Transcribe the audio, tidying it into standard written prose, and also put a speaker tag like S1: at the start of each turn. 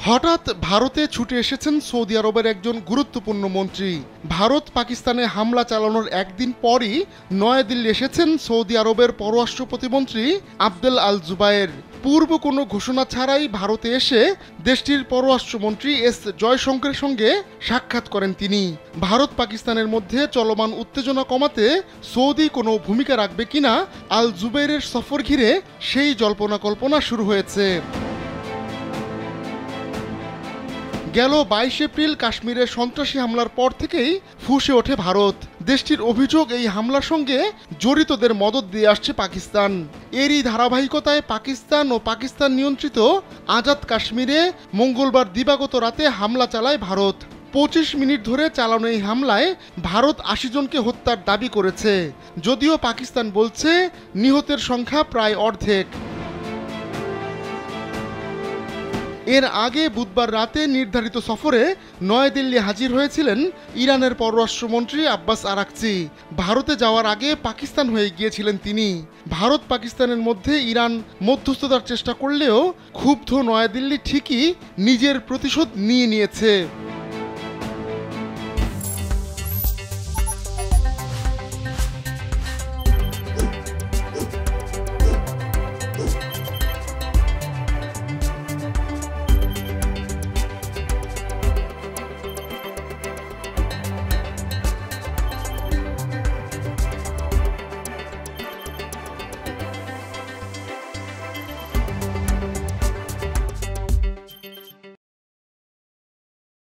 S1: হঠাৎ ভারতে ছুটে এসেছেন সৌদি আরবের একজন গুরুত্বপূর্ণ মন্ত্রী। ভারত পাকিস্তানে হামলা চালানোর একদিন পরই নয়াদিল্লি এসেছেন সৌদি আরবের পররাষ্ট্র প্রতিমন্ত্রী আবদেল আল জুবায়ের। পূর্ব কোনো ঘোষণা ছাড়াই ভারতে এসে দেশটির পররাষ্ট্রমন্ত্রী এস জয়শঙ্করের সঙ্গে সাক্ষাৎ করেন তিনি। ভারত পাকিস্তানের মধ্যে চলমান উত্তেজনা কমাতে সৌদি কোনো ভূমিকা রাখবে কিনা আল জুবায়েরের সফর ঘিরে সেই জল্পনা কল্পনা শুরু হয়েছে। গেল 22 এপ্রিল কাশ্মীরে সন্ত্রাসী হামলার পর থেকেই ফুঁসে ওঠে ভারত। দেশটির অভিযোগ, এই হামলার সঙ্গে জড়িতদের মদদ দিয়ে আসছে পাকিস্তান। এরই ধারাবাহিকতায় পাকিস্তান ও পাকিস্তান নিয়ন্ত্রিত আজাদ কাশ্মীরে মঙ্গলবার দিবাগত রাতে হামলা চালায় ভারত। 25 মিনিট ধরে চালানো এই হামলায় ভারত 80 জনকে হত্যার দাবি করেছে, যদিও পাকিস্তান বলছে নিহতের সংখ্যা প্রায় অর্ধেক। এর আগে বুধবার রাতে নির্ধারিত সফরে নয়াদিল্লি হাজির হয়েছিলেন ইরানের পররাষ্ট্রমন্ত্রী আব্বাস আরাকচি। ভারতে যাওয়ার আগে পাকিস্তান হয়ে গিয়েছিলেন তিনি। ভারত পাকিস্তানের মধ্যে ইরান মধ্যস্থতার চেষ্টা করলেও ক্ষুব্ধ নয়াদিল্লি ঠিকই নিজের প্রতিশোধ নিয়ে নিয়েছে।